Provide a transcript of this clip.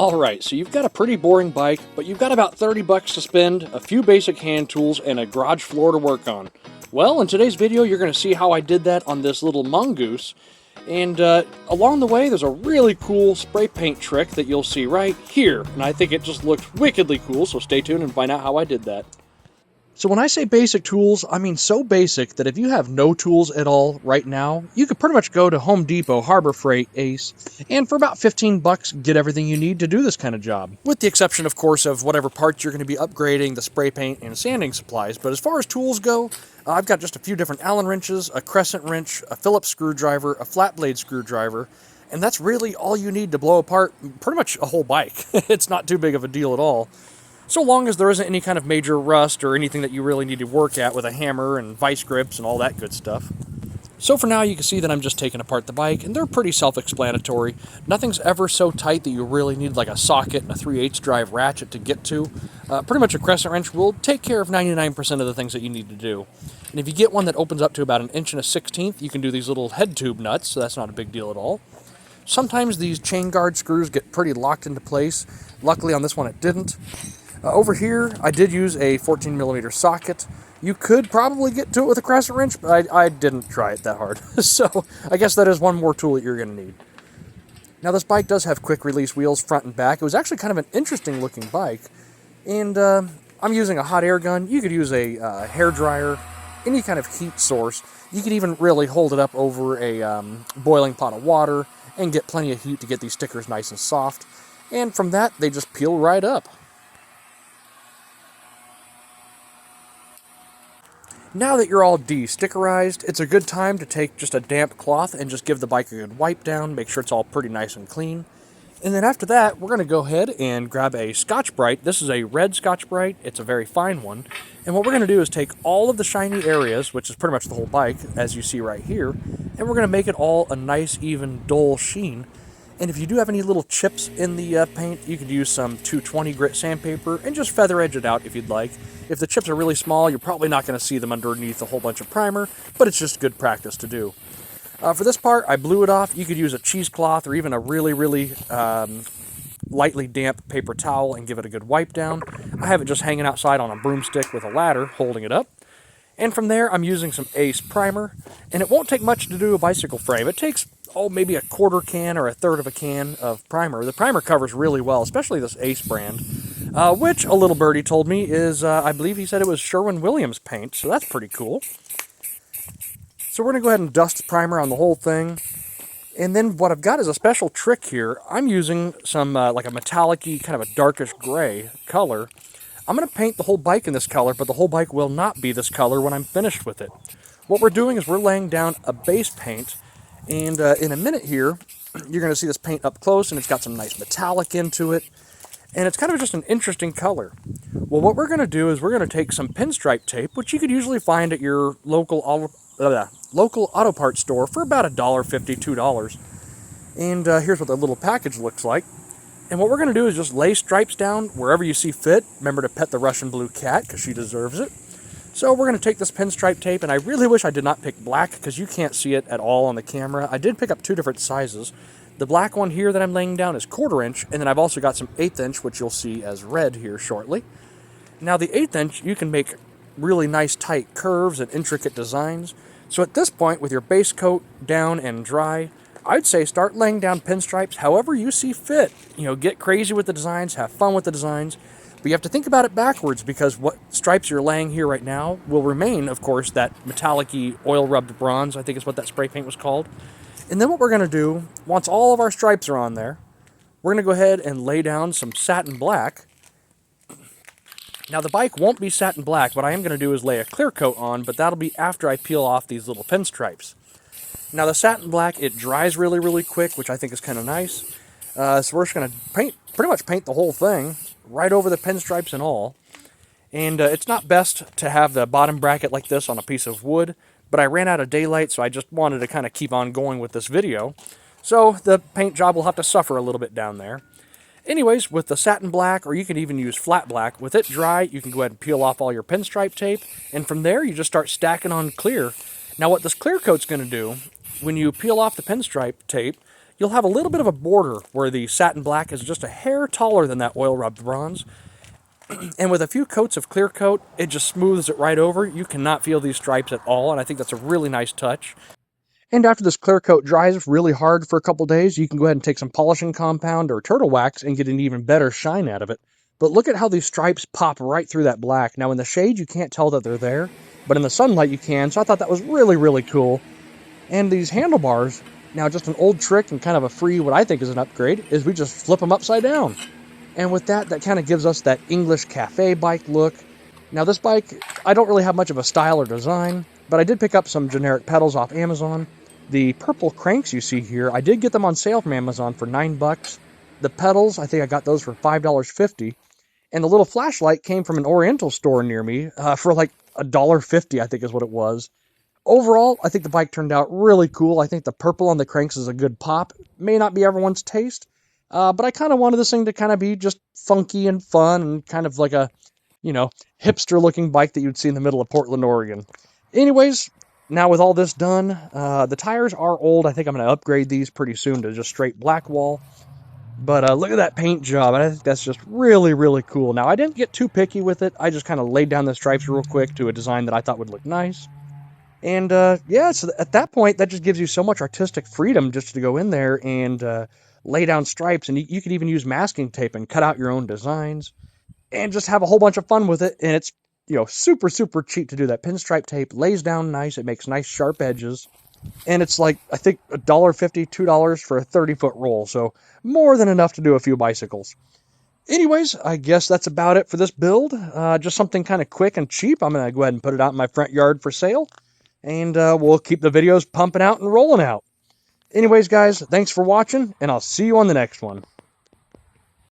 Alright, so you've got a pretty boring bike, but you've got about 30 bucks to spend, a few basic hand tools, and a garage floor to work on. Well, in today's video, you're going to see how I did that on this little mongoose. And along the way, there's a really cool spray paint trick that you'll see right here. And I think it just looks wickedly cool, so stay tuned and find out how I did that. So when I say basic tools, I mean so basic that if you have no tools at all right now, you could pretty much go to Home Depot, Harbor Freight, Ace, and for about 15 bucks get everything you need to do this kind of job. With the exception, of course, of whatever parts you're going to be upgrading, the spray paint and sanding supplies. But as far as tools go, I've got just a few different Allen wrenches, a crescent wrench, a Phillips screwdriver, a flat blade screwdriver, and that's really all you need to blow apart pretty much a whole bike. It's not too big of a deal at all. So long as there isn't any kind of major rust or anything that you really need to work at with a hammer and vice grips and all that good stuff. So for now, you can see that I'm just taking apart the bike, and they're pretty self-explanatory. Nothing's ever so tight that you really need like a socket and a 3/8 drive ratchet to get to. Pretty much a crescent wrench will take care of 99% of the things that you need to do. And if you get one that opens up to about 1 1/16", you can do these little head tube nuts, so that's not a big deal at all. Sometimes these chain guard screws get pretty locked into place. Luckily on this one it didn't. Over here, I did use a 14mm socket. You could probably get to it with a crescent wrench, but I didn't try it that hard. So I guess that is one more tool that you're going to need. Now this bike does have quick release wheels front and back. It was actually kind of an interesting looking bike. And I'm using a hot air gun. You could use a hair dryer, any kind of heat source. You could even really hold it up over a boiling pot of water and get plenty of heat to get these stickers nice and soft. And from that, they just peel right up. Now that you're all de-stickerized, it's a good time to take just a damp cloth and just give the bike a good wipe down, make sure it's all pretty nice and clean. And then after that, we're going to go ahead and grab a Scotch-Brite. This is a red Scotch-Brite. It's a very fine one. And what we're going to do is take all of the shiny areas, which is pretty much the whole bike, as you see right here, and we're going to make it all a nice, even, dull sheen. And if you do have any little chips in the paint, you could use some 220 grit sandpaper and just feather edge it out if you'd like. If the chips are really small, you're probably not going to see them underneath a whole bunch of primer, but it's just good practice to do. For this part, I blew it off. You could use a cheesecloth or even a really lightly damp paper towel and give it a good wipe down. I have it just hanging outside on a broomstick with a ladder holding it up. And from there, I'm using some Ace primer, and it won't take much to do a bicycle frame. It takes, maybe a quarter can or a third of a can of primer. The primer covers really well, especially this Ace brand, which a little birdie told me is, I believe he said it was Sherwin-Williams paint, so that's pretty cool. So we're going to go ahead and dust primer on the whole thing. And then what I've got is a special trick here. I'm using some, like a metallic-y, kind of a darkish gray color. I'm going to paint the whole bike in this color, but the whole bike will not be this color when I'm finished with it. What we're doing is we're laying down a base paint, and in a minute here, you're going to see this paint up close, and it's got some nice metallic into it, and it's kind of just an interesting color. Well, what we're going to do is we're going to take some pinstripe tape, which you could usually find at your local auto parts store for about $1.50, $2. And here's what the little package looks like. And what we're going to do is just lay stripes down wherever you see fit. Remember to pet the Russian blue cat, because she deserves it. So we're going to take this pinstripe tape, and I really wish I did not pick black, because you can't see it at all on the camera. I did pick up two different sizes. The black one here that I'm laying down is 1/4 inch, and then I've also got some 1/8 inch, which you'll see as red here shortly. Now the 1/8 inch, you can make really nice tight curves and intricate designs. So at this point, with your base coat down and dry, I'd say start laying down pinstripes however you see fit. You know, get crazy with the designs, have fun with the designs, but you have to think about it backwards, because what stripes you're laying here right now will remain, of course, that metallic-y oil-rubbed bronze, I think is what that spray paint was called. And then what we're going to do, once all of our stripes are on there, we're going to go ahead and lay down some satin black. Now the bike won't be satin black. What I am going to do is lay a clear coat on, but that'll be after I peel off these little pinstripes. Now the satin black, it dries really quick, which I think is kind of nice. So we're just going to pretty much paint the whole thing right over the pinstripes and all. And it's not best to have the bottom bracket like this on a piece of wood, but I ran out of daylight, so I just wanted to kind of keep on going with this video. So the paint job will have to suffer a little bit down there. Anyways, with the satin black, or you can even use flat black, with it dry, you can go ahead and peel off all your pinstripe tape, and from there you just start stacking on clear. Now what this clear coat's going to do, when you peel off the pinstripe tape, you'll have a little bit of a border where the satin black is just a hair taller than that oil rubbed bronze. And with a few coats of clear coat, it just smooths it right over. You cannot feel these stripes at all, and I think that's a really nice touch. And after this clear coat dries really hard for a couple days, you can go ahead and take some polishing compound or turtle wax and get an even better shine out of it. But look at how these stripes pop right through that black. Now in the shade, you can't tell that they're there, but in the sunlight you can, so I thought that was really, really cool. And these handlebars, now just an old trick and kind of a free, what I think is an upgrade, is we just flip them upside down. And with that, that kind of gives us that English cafe bike look. Now this bike, I don't really have much of a style or design, but I did pick up some generic pedals off Amazon. The purple cranks you see here, I did get them on sale from Amazon for $9. The pedals, I think I got those for $5.50. And the little flashlight came from an Oriental store near me for like $1.50, I think is what it was. Overall, I think the bike turned out really cool. I think the purple on the cranks is a good pop. May not be everyone's taste, but I kind of wanted this thing to kind of be just funky and fun and kind of like a, hipster-looking bike that you'd see in the middle of Portland, Oregon. Anyways, now with all this done, the tires are old. I think I'm going to upgrade these pretty soon to just straight black wall. But look at that paint job. I think that's just really, really cool. Now, I didn't get too picky with it. I just kind of laid down the stripes real quick to a design that I thought would look nice. And yeah, so at that point, that just gives you so much artistic freedom just to go in there and lay down stripes. And you could even use masking tape and cut out your own designs and just have a whole bunch of fun with it. And it's, super, super cheap to do that. Pinstripe tape lays down nice. It makes nice sharp edges. And it's like, I think, $1.50, $2 for a 30-foot roll. So more than enough to do a few bicycles. Anyways, I guess that's about it for this build. Just something kind of quick and cheap. I'm going to go ahead and put it out in my front yard for sale. And we'll keep the videos pumping out and rolling out. Anyways, guys, thanks for watching, and I'll see you on the next one.